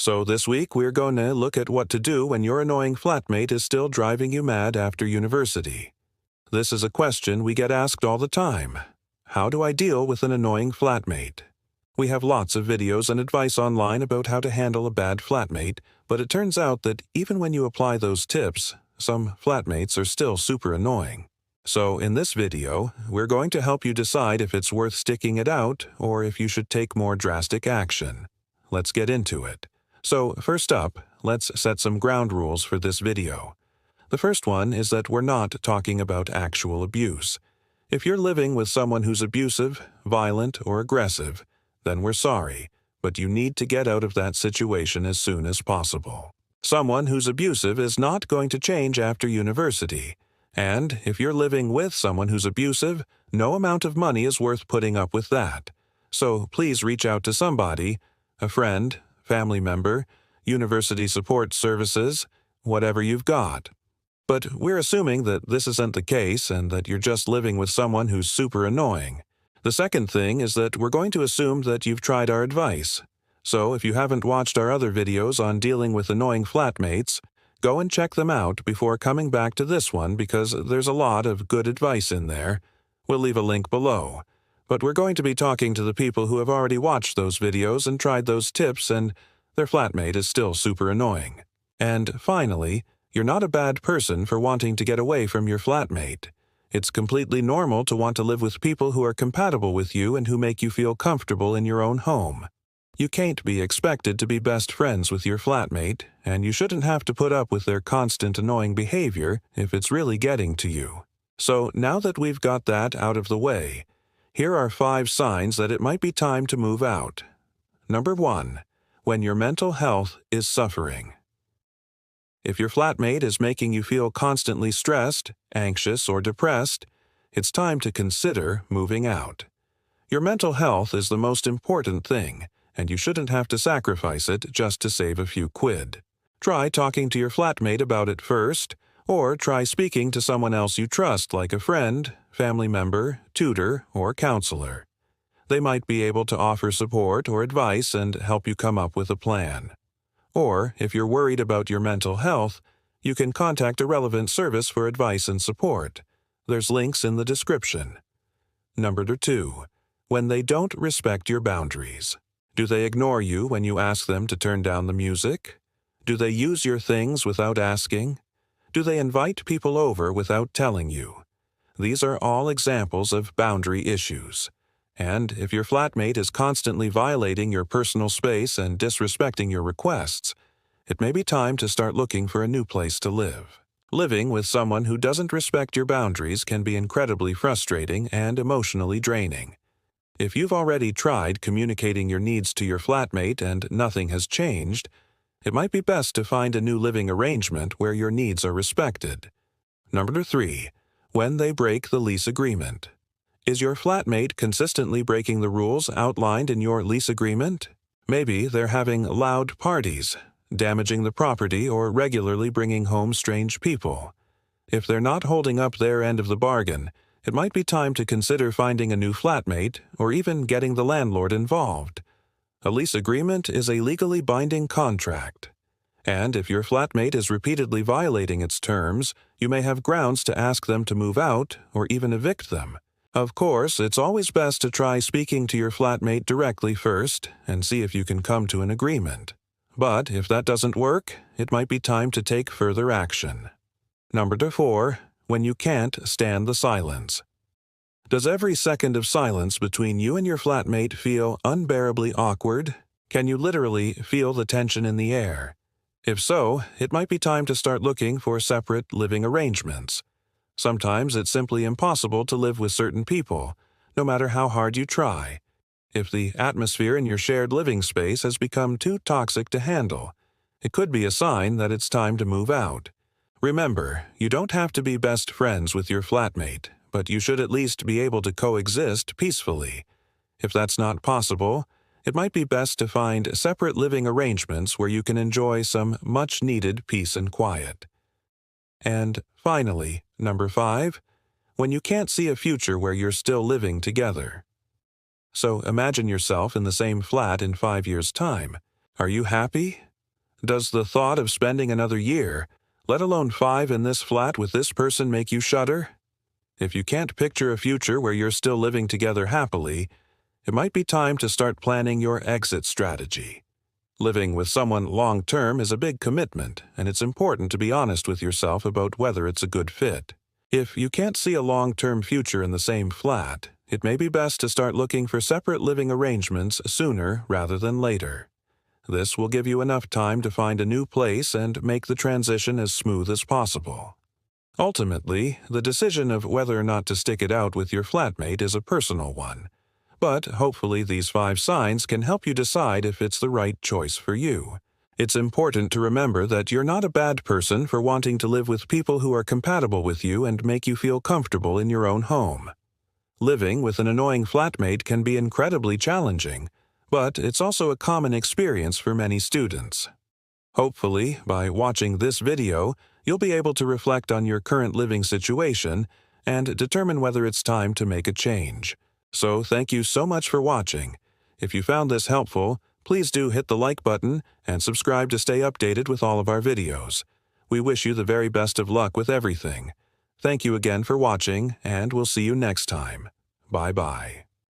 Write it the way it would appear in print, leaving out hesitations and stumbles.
So this week we're going to look at what to do when your annoying flatmate is still driving you mad after university. This is a question we get asked all the time. How do I deal with an annoying flatmate? We have lots of videos and advice online about how to handle a bad flatmate, but it turns out that even when you apply those tips, some flatmates are still super annoying. So in this video, we're going to help you decide if it's worth sticking it out or if you should take more drastic action. Let's get into it. So first up, let's set some ground rules for this video. The first one is that we're not talking about actual abuse. If you're living with someone who's abusive, violent, or aggressive, then we're sorry, but you need to get out of that situation as soon as possible. Someone who's abusive is not going to change after university. And if you're living with someone who's abusive, no amount of money is worth putting up with that. So please reach out to somebody, a friend, family member, university support services, whatever you've got. But we're assuming that this isn't the case and that you're just living with someone who's super annoying. The second thing is that we're going to assume that you've tried our advice. So if you haven't watched our other videos on dealing with annoying flatmates, go and check them out before coming back to this one because there's a lot of good advice in there. We'll leave a link below. But we're going to be talking to the people who have already watched those videos and tried those tips and their flatmate is still super annoying. And finally, you're not a bad person for wanting to get away from your flatmate. It's completely normal to want to live with people who are compatible with you and who make you feel comfortable in your own home. You can't be expected to be best friends with your flatmate, and you shouldn't have to put up with their constant annoying behavior if it's really getting to you. So now that we've got that out of the way, here are 5 signs that it might be time to move out. Number 1. When your mental health is suffering. If your flatmate is making you feel constantly stressed, anxious, or depressed, it's time to consider moving out. Your mental health is the most important thing, and you shouldn't have to sacrifice it just to save a few quid. Try talking to your flatmate about it first, or try speaking to someone else you trust like a friend, family member, tutor, or counselor. They might be able to offer support or advice and help you come up with a plan. Or, if you're worried about your mental health, you can contact a relevant service for advice and support. There's links in the description. Number 2. When they don't respect your boundaries. Do they ignore you when you ask them to turn down the music? Do they use your things without asking? Do they invite people over without telling you? These are all examples of boundary issues. And if your flatmate is constantly violating your personal space and disrespecting your requests, it may be time to start looking for a new place to live. Living with someone who doesn't respect your boundaries can be incredibly frustrating and emotionally draining. If you've already tried communicating your needs to your flatmate and nothing has changed, it might be best to find a new living arrangement where your needs are respected. Number 3. When they break the lease agreement. Is your flatmate consistently breaking the rules outlined in your lease agreement? Maybe they're having loud parties, damaging the property, or regularly bringing home strange people. If they're not holding up their end of the bargain, it might be time to consider finding a new flatmate or even getting the landlord involved. A lease agreement is a legally binding contract. And if your flatmate is repeatedly violating its terms, you may have grounds to ask them to move out or even evict them. Of course, it's always best to try speaking to your flatmate directly first and see if you can come to an agreement. But if that doesn't work, it might be time to take further action. Number 4. When you can't stand the silence. Does every second of silence between you and your flatmate feel unbearably awkward? Can you literally feel the tension in the air? If so, it might be time to start looking for separate living arrangements. Sometimes it's simply impossible to live with certain people, no matter how hard you try. If the atmosphere in your shared living space has become too toxic to handle, it could be a sign that it's time to move out. Remember, you don't have to be best friends with your flatmate, but you should at least be able to coexist peacefully. If that's not possible, it might be best to find separate living arrangements where you can enjoy some much-needed peace and quiet. And finally, number 5, when you can't see a future where you're still living together. So imagine yourself in the same flat in 5 years' time. Are you happy? Does the thought of spending another year, let alone 5 in this flat with this person, make you shudder? If you can't picture a future where you're still living together happily, it might be time to start planning your exit strategy. Living with someone long-term is a big commitment, and it's important to be honest with yourself about whether it's a good fit. If you can't see a long-term future in the same flat, it may be best to start looking for separate living arrangements sooner rather than later. This will give you enough time to find a new place and make the transition as smooth as possible. Ultimately, the decision of whether or not to stick it out with your flatmate is a personal one, but hopefully these 5 signs can help you decide if it's the right choice for you. It's important to remember that you're not a bad person for wanting to live with people who are compatible with you and make you feel comfortable in your own home. Living with an annoying flatmate can be incredibly challenging, but it's also a common experience for many students. Hopefully, by watching this video, you'll be able to reflect on your current living situation and determine whether it's time to make a change. So thank you so much for watching. If you found this helpful, please do hit the like button and subscribe to stay updated with all of our videos. We wish you the very best of luck with everything. Thank you again for watching, and we'll see you next time. Bye-bye.